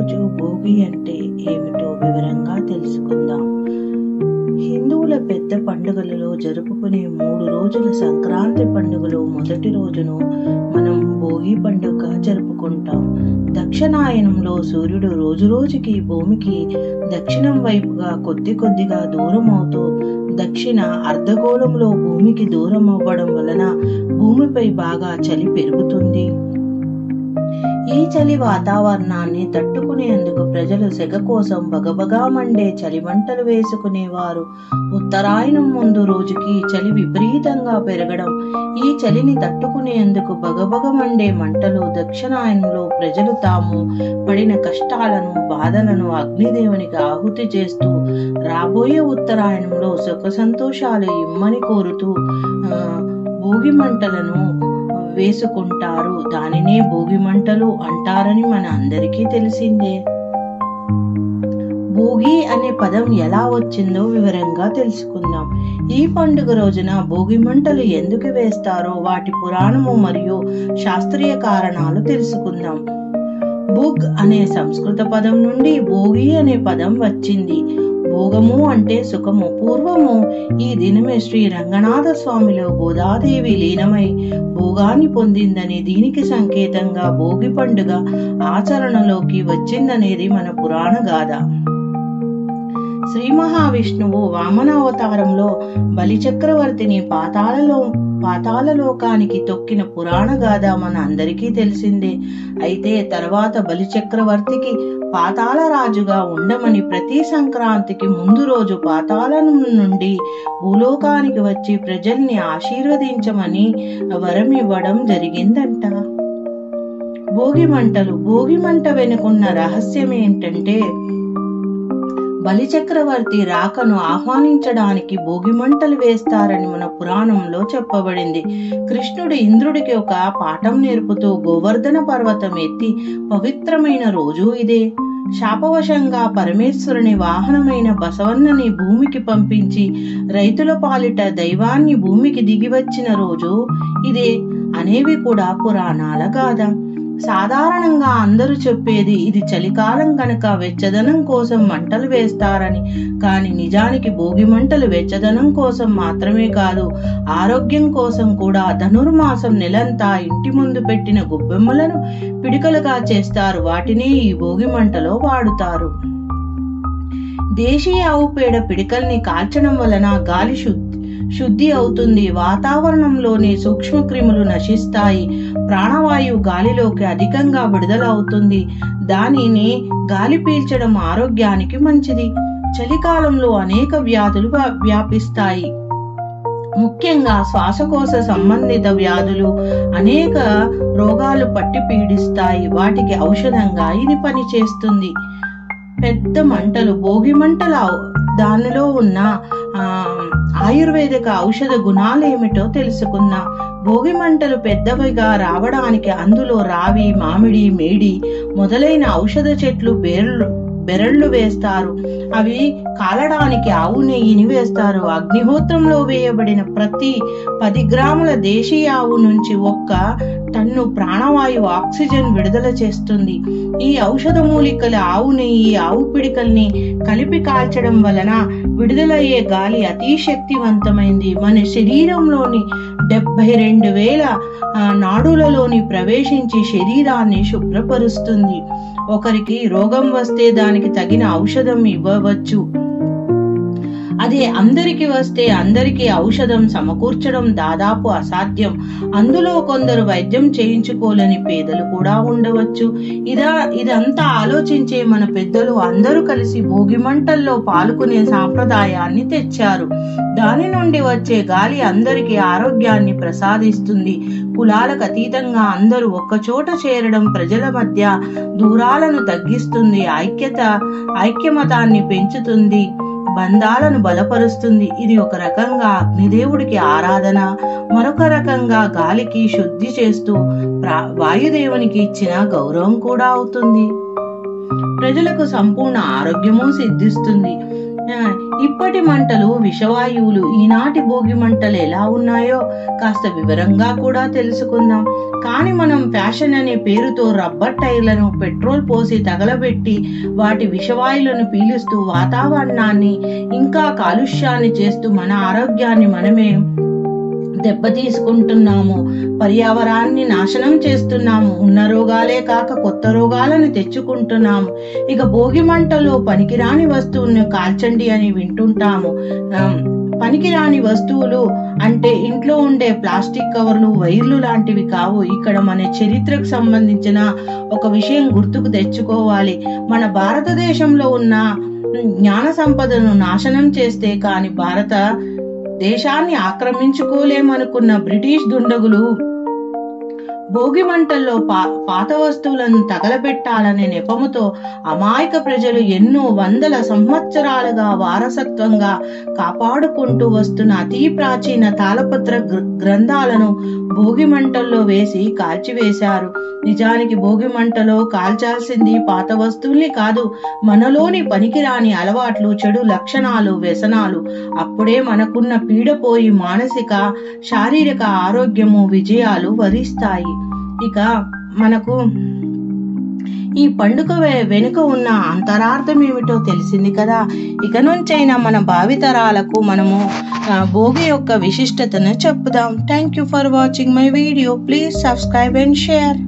రోజు భోగి అంటే ఏమిటో వివరంగా తెలుసుకుందాం. హిందువుల పెద్ద పండుగలలో జరుపుకునే 3 రోజుల సంక్రాంతి పండుగలో మొదటి రోజును మనం భోగి పండుగ జరుపుకుంటాం. దక్షిణాయనంలో సూర్యుడు రోజురోజుకి భూమికి దక్షిణం వైపుగా కొద్దిగా దూరం అవుతూ దక్షిణ అర్ధగోళంలో భూమికి దూరం అవ్వడం వలన భూమిపై బాగా చలి పెరుగుతుంది. ఈ చలి వాతావరణాన్ని తట్టుకునేందుకు ప్రజలు సెగ కోసం బగబగా మండే చలి మంటలు వేసుకునేవారు. ఉత్తరాయణం ముందు రోజుకి చలి విపరీతంగా పెరగడం, ఈ చలిని తట్టుకునేందుకు బగబగ మండే మంటలు దక్షిణాయనంలో ప్రజలు తాము పడిన కష్టాలను బాధలను అగ్నిదేవునికి ఆహుతి చేస్తూ రాబోయే ఉత్తరాయణంలో సుఖ సంతోషాలు ఇమ్మని కోరుతూ భోగి మంటలను వేసుకుంటారు. దానినే భోగి మంటలు అంటారని మన అందరికీ తెలిసిందే. భోగి అనే పదం ఎలా వచ్చిందో వివరంగా తెలుసుకుందాం. ఈ పండుగ రోజున భోగి మంటలు ఎందుకు వేస్తారో వాటి పురాణము మరియు శాస్త్రీయ కారణాలు తెలుసుకుందాం. భుగ్ అనే సంస్కృత పదం నుండి భోగి అనే పదం వచ్చింది. భోగము అంటే సుఖము. పూర్వము ఈ దినమే శ్రీ రంగనాథ స్వామిలో గోదాదేవి లీనమై భోగాన్ని పొందిందని, దీనికి సంకేతంగా భోగి పండుగ ఆచరణలోకి వచ్చిందనేది మన పురాణ గాథ. శ్రీ మహావిష్ణువు వామన అవతారంలో బలిచక్రవర్తిని పాతాళలోకానికి తొక్కిన పురాణ గాథ మన అందరికీ తెలిసిందే. అయితే తర్వాత బలిచక్రవర్తికి పాతాళ రాజుగా ఉండమని ప్రతి సంక్రాంతికి ముందు రోజు పాతాళం నుండి భూలోకానికి వచ్చి ప్రజల్ని ఆశీర్వదించమని వరం ఇవ్వడం జరిగిందంట. భోగి మంటలు. భోగి మంట వెనుకున్న రహస్యం ఏంటంటే, బలిచక్రవర్తి రాకను ఆహ్వానించడానికి భోగి మంటలు వేస్తారని మన పురాణంలో చెప్పబడింది. కృష్ణుడు ఇంద్రుడికి ఒక పాఠం నేర్పుతూ గోవర్ధన పర్వతం ఎత్తి పవిత్రమైన రోజు ఇదే. శాపవశంగా పరమేశ్వరుని వాహనమైన బసవన్నని భూమికి పంపించి రైతుల పాలిట దైవాన్ని భూమికి దిగి వచ్చిన రోజు ఇదే అనేవి కూడా పురాణాల గాథ. సాధారణంగా అందరూ చెప్పేది ఇది చలికాలం కనుక వెచ్చదనం కోసం మంటలు వేస్తారని. కానీ నిజానికి భోగి మంటలు వెచ్చదనం కోసం మాత్రమే కాదు, ఆరోగ్యం కోసం కూడా. ధనుర్మాసం నెలంతా ఇంటి ముందు పెట్టిన గొబ్బెమ్మలను పిడికలుగా చేస్తారు. వాటిని ఈ భోగి మంటలో వాడుతారు. దేశీయ ఆవు పేడ పిడికల్ని కాల్చడం వలన గాలి శుద్ధి అవుతుంది. వాతావరణంలోని సూక్ష్మక్రిములు నశిస్తాయి. ప్రాణవాయువు గాలిలోకి అధికంగా విడుదల అవుతుంది. దానిని గాలి పీల్చడం ఆరోగ్యానికి మంచిది. చలికాలంలో అనేక వ్యాధులు వ్యాపిస్తాయి. ముఖ్యంగా శ్వాసకోశ సంబంధిత వ్యాధులు, అనేక రోగాలు పట్టి పీడిస్తాయి. వాటికి ఔషధంగా ఇది పనిచేస్తుంది. పెద్ద మంటలు. భోగి మంటల దానిలో ఉన్న ఆయుర్వేదిక ఔషధ గుణాలు ఏమిటో తెలుసుకుందాం. భోగి మంటలు పెద్దవిగా రావడానికి అందులో రావి, మామిడి, మేడి మొదలైన ఔషధ చెట్లు బెరళ్ళు వేస్తారు. అవి కాలడానికి ఆవు నెయ్యిని వేస్తారు. అగ్నిహోత్రంలో వేయబడిన ప్రతి 10 గ్రాముల దేశీయ ఆవు నుంచి 1 టన్ను ప్రాణవాయువు ఆక్సిజన్ విడుదల చేస్తుంది. ఈ ఔషధ మూలికల ఆవు నెయ్యి, ఆవు పిడికల్ని కలిపి కాల్చడం వలన విడుదలయ్యే గాలి అతి శక్తివంతమైంది. మన శరీరంలోని 72,000 నాడులలోని ప్రవేశించి శరీరాన్ని శుభ్రపరుస్తుంది. ఒకరికి రోగం వస్తే దానికి తగిన ఔషధం ఇవ్వవచ్చు. అదే అందరికి వస్తే అందరికీ ఔషధం సమకూర్చడం దాదాపు అసాధ్యం. అందులో కొందరు వైద్యం చేయించుకోలేని పేదలు కూడా ఉండవచ్చు. ఇదంతా ఆలోచించే మన పెద్దలు అందరూ కలిసి భోగి మంటల్లో పాల్గొనే సాంప్రదాయాన్ని తెచ్చారు. దాని నుండి వచ్చే గాలి అందరికీ ఆరోగ్యాన్ని ప్రసాదిస్తుంది. కులాలకు అతీతంగా అందరూ ఒక్కచోట చేరడం ప్రజల మధ్య దూరాలను తగ్గిస్తుంది. ఐక్యమతాన్ని పెంచుతుంది. బంధాలను బలపరుస్తుంది. ఇది ఒక రకంగా అగ్నిదేవుడికి ఆరాధన, మరొక రకంగా గాలికి శుద్ధి చేస్తూ వాయుదేవునికి ఇచ్చిన గౌరవం కూడా అవుతుంది. ప్రజలకు సంపూర్ణ ఆరోగ్యము సిద్ధిస్తుంది. ఇప్పటి మంటలు విషవాయువులు. ఈనాటి భోగి మంటలు ఎలా ఉన్నాయో కాస్త వివరంగా కూడా తెలుసుకుందాం. కానీ మనం ఫ్యాషన్ అనే పేరుతో రబ్బర్ టైర్లను పెట్రోల్ పోసి తగలబెట్టి వాటి విషవాయువులను పీలుస్తూ వాతావరణాన్ని ఇంకా కాలుష్యాన్ని చేస్తూ మన ఆరోగ్యాన్ని మనమే దెబ్బతీసుకుంటున్నాము, పర్యావరణాన్ని నాశనం చేస్తున్నాము, ఉన్న రోగాలే కాక కొత్త రోగాలను తెచ్చుకుంటున్నాము. ఇక భోగి మంటలో పనికిరాని వస్తువులను కాల్చండి అని వింటుంటాము. పనికిరాని వస్తువులు అంటే ఇంట్లో ఉండే ప్లాస్టిక్ కవర్లు, వైర్లు లాంటివి కావు. ఇక్కడ మన చరిత్రకు సంబంధించిన ఒక విషయం గుర్తుకు తెచ్చుకోవాలి. మన భారతదేశంలో ఉన్న జ్ఞాన సంపదను నాశనం చేస్తే కాని భారత దేశాన్ని ఆక్రమించుకోలేమనుకున్న బ్రిటిష్ దుండగులు భోగి మంటల్లో పాత వస్తువులను తగలబెట్టాలనే నెపముతో అమాయక ప్రజలు ఎన్నో వందల సంవత్సరాలుగా వారసత్వంగా కాపాడుకుంటూ వస్తున్న అతి ప్రాచీన తాళపత్ర గ్రంథాలను భోగి మంటల్లో వేసి కాల్చివేశారు. నిజానికి భోగి మంటలో కాల్చాల్సింది పాత వస్తువుల్ని కాదు, మనలోని పనికిరాని అలవాట్లు, చెడు లక్షణాలు, వ్యసనాలు. అప్పుడే మనకున్న పీడపోయి మానసిక శారీరక ఆరోగ్యము విజయాలు వరిస్తాయి. ఇక మనకు ఈ పండుగ వెనుక ఉన్న అంతరార్థం ఏమిటో తెలిసింది కదా. ఇక నుంచైనా మన భావితరాలకు మనము భోగి యొక్క విశిష్టతను చెప్పుదాం. Thank you for watching my video. Please subscribe and share.